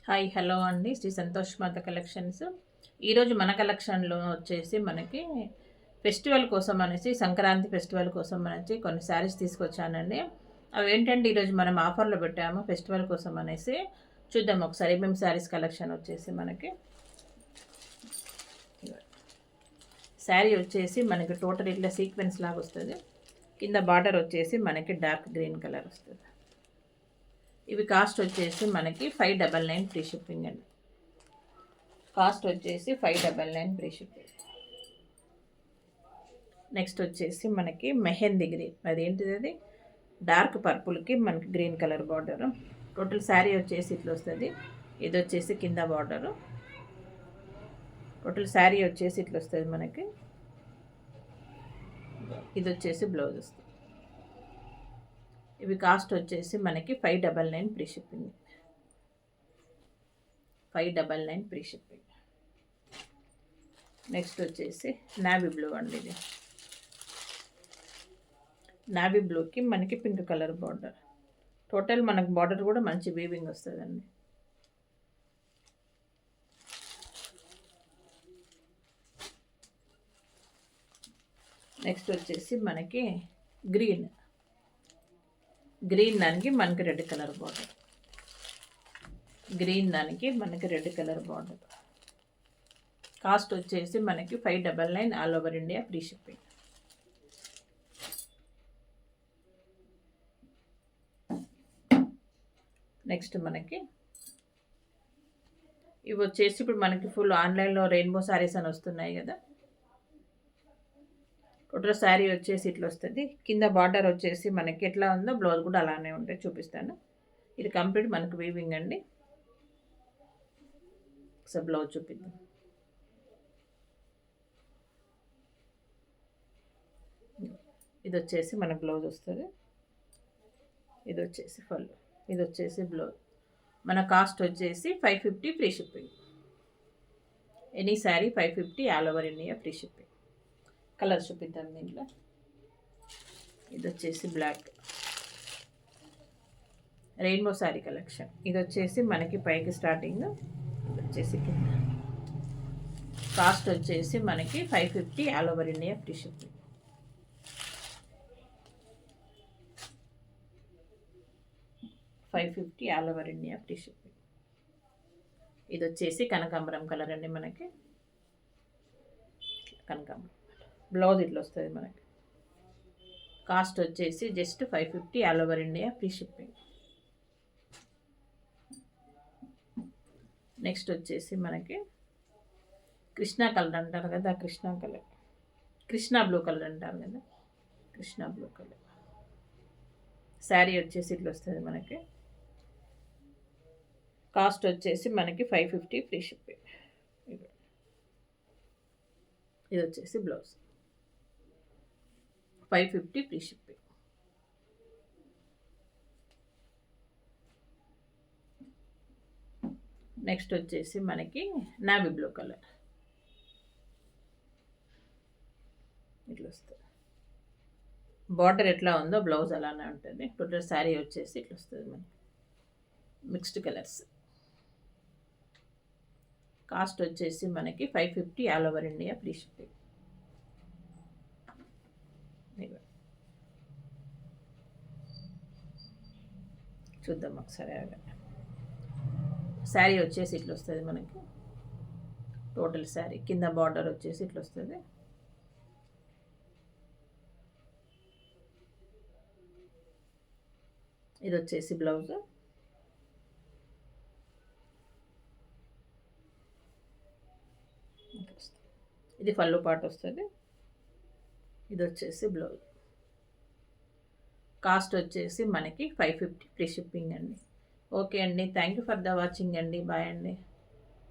Hi hello అండి, శ్రీ సంతోష్ మాత collections. ఈరోజు మన కలెక్షన్లో వచ్చేసి మనకి ఫెస్టివల్ కోసం అనేసి, సంక్రాంతి ఫెస్టివల్ కోసం అనేసి కొన్ని శారీస్ తీసుకొచ్చానండి. అవి ఏంటంటే ఈరోజు మనం ఆఫర్లో పెట్టాము ఫెస్టివల్ కోసం అనేసి. చూద్దాం ఒకసారి మేము శారీస్ కలెక్షన్ వచ్చేసి మనకి శారీ వచ్చేసి మనకి టోటల్ ఇట్లా సీక్వెన్స్ లాగా వస్తుంది. కింద బార్డర్ వచ్చేసి మనకి డార్క్ గ్రీన్ కలర్ వస్తుంది. ఇవి కాస్ట్ వచ్చేసి మనకి 599 ఫ్రీ షిప్పింగ్ అండి. కాస్ట్ వచ్చేసి 599 ఫ్రీ షిప్పింగ్. నెక్స్ట్ వచ్చేసి మనకి మెహందీ గ్రీన్, అదేంటిది డార్క్ పర్పుల్కి మనకి green colour border. Total sari వచ్చేసి ఇట్లా వస్తుంది. ఇది వచ్చేసి కింద బార్డరు. టోటల్ శారీ వచ్చేసి ఇట్లా వస్తుంది మనకి. ఇది వచ్చేసి బ్లౌజ్ వస్తుంది. ఇవి కాస్ట్ వచ్చేసి మనకి 599 free shipping. 599 free shipping. Next వచ్చేసి నావీ బ్లూ అండి. ఇది నావీ బ్లూకి మనకి పింక్ కలర్ బార్డర్. టోటల్ మనకు బార్డర్ కూడా మంచి వీవింగ్ వస్తుందండి. నెక్స్ట్ వచ్చేసి మనకి గ్రీన్ దానికి మనకి రెడ్ కలర్ బార్డర్. గ్రీన్ దానికి మనకి రెడ్ కలర్ బార్డర్. కాస్ట్ వచ్చేసి మనకి 599 all over India free shipping. Next మనకి ఇవి వచ్చేసి ఇప్పుడు మనకి ఫుల్ ఆన్లైన్లో రెయిన్బో శారీస్ అని వస్తున్నాయి కదా. టోటల్ శారీ వచ్చేసి ఇట్లా వస్తుంది. కింద బార్డర్ వచ్చేసి మనకి ఎట్లా ఉందో బ్లౌజ్ కూడా అలానే ఉంటాయి, చూపిస్తాను. ఇది కంప్లీట్ మనకు వీవింగ్ అండి. ఒకసారి బ్లౌజ్ చూపిద్దాం. ఇది వచ్చేసి మన బ్లౌజ్ వస్తుంది. ఇది వచ్చేసి పళ్ళు. ఇది వచ్చేసి బ్లౌజ్. మన కాస్ట్ వచ్చేసి 550 free shipping. Any sari 550 all over India free shipping. Colour చూపిద్దాం దీంట్లో. ఇది వచ్చేసి బ్లాక్ రెయిన్బో శారీ కలెక్షన్. ఇది వచ్చేసి మనకి పైకి స్టార్టింగ్, ఇది వచ్చేసి కింద. కాస్ట్ వచ్చేసి మనకి 550 all over India free shipping. $550 all over India free shipping. ఇది వచ్చేసి కనకాంబరం కలర్ అండి. మనకి కనకాంబరం బ్లౌజ్ ఇట్లా వస్తుంది మనకి. కాస్ట్ వచ్చేసి just 550 all over India free shipping. Next వచ్చేసి మనకి కృష్ణా కలర్ అంటారు కదా, Krishna colour, Krishna blue colour అంటారు కదా, కృష్ణా బ్లూ కలర్. శారీ వచ్చేసి ఇట్లా వస్తుంది మనకి. కాస్ట్ వచ్చేసి మనకి 550 ఫ్రీ షిప్పింగ్. ఇది వచ్చేసి బ్లౌజ్. 550 free shipping. నెక్స్ట్ వచ్చేసి మనకి నావీ బ్లూ కలర్ ఇట్లా వస్తుంది. బార్డర్ ఎట్లా ఉందో బ్లౌజ్ అలానే ఉంటుంది. టోటల్ శారీ వచ్చేసి ఇట్లా వస్తుంది మనకి. Mixed colours. కాస్ట్ వచ్చేసి మనకి 550 all over India free shipping. చూద్దాం ఒకసారి. శారీ వచ్చేసి ఇట్లా వస్తుంది మనకి. టోటల్ శారీ కింద బార్డర్ వచ్చేసి ఇట్లా వస్తుంది. ఇది వచ్చేసి బ్లౌజ్. ఇది పళ్ళు పాటు వస్తుంది. ఇది వచ్చేసి బ్లౌజ్. కాస్ట్ వచ్చేసి మనకి 550 ఫ్రీ షిప్పింగ్ అండి. ఓకే అండి, thank you for the watching అండి. బాయ్ అండి.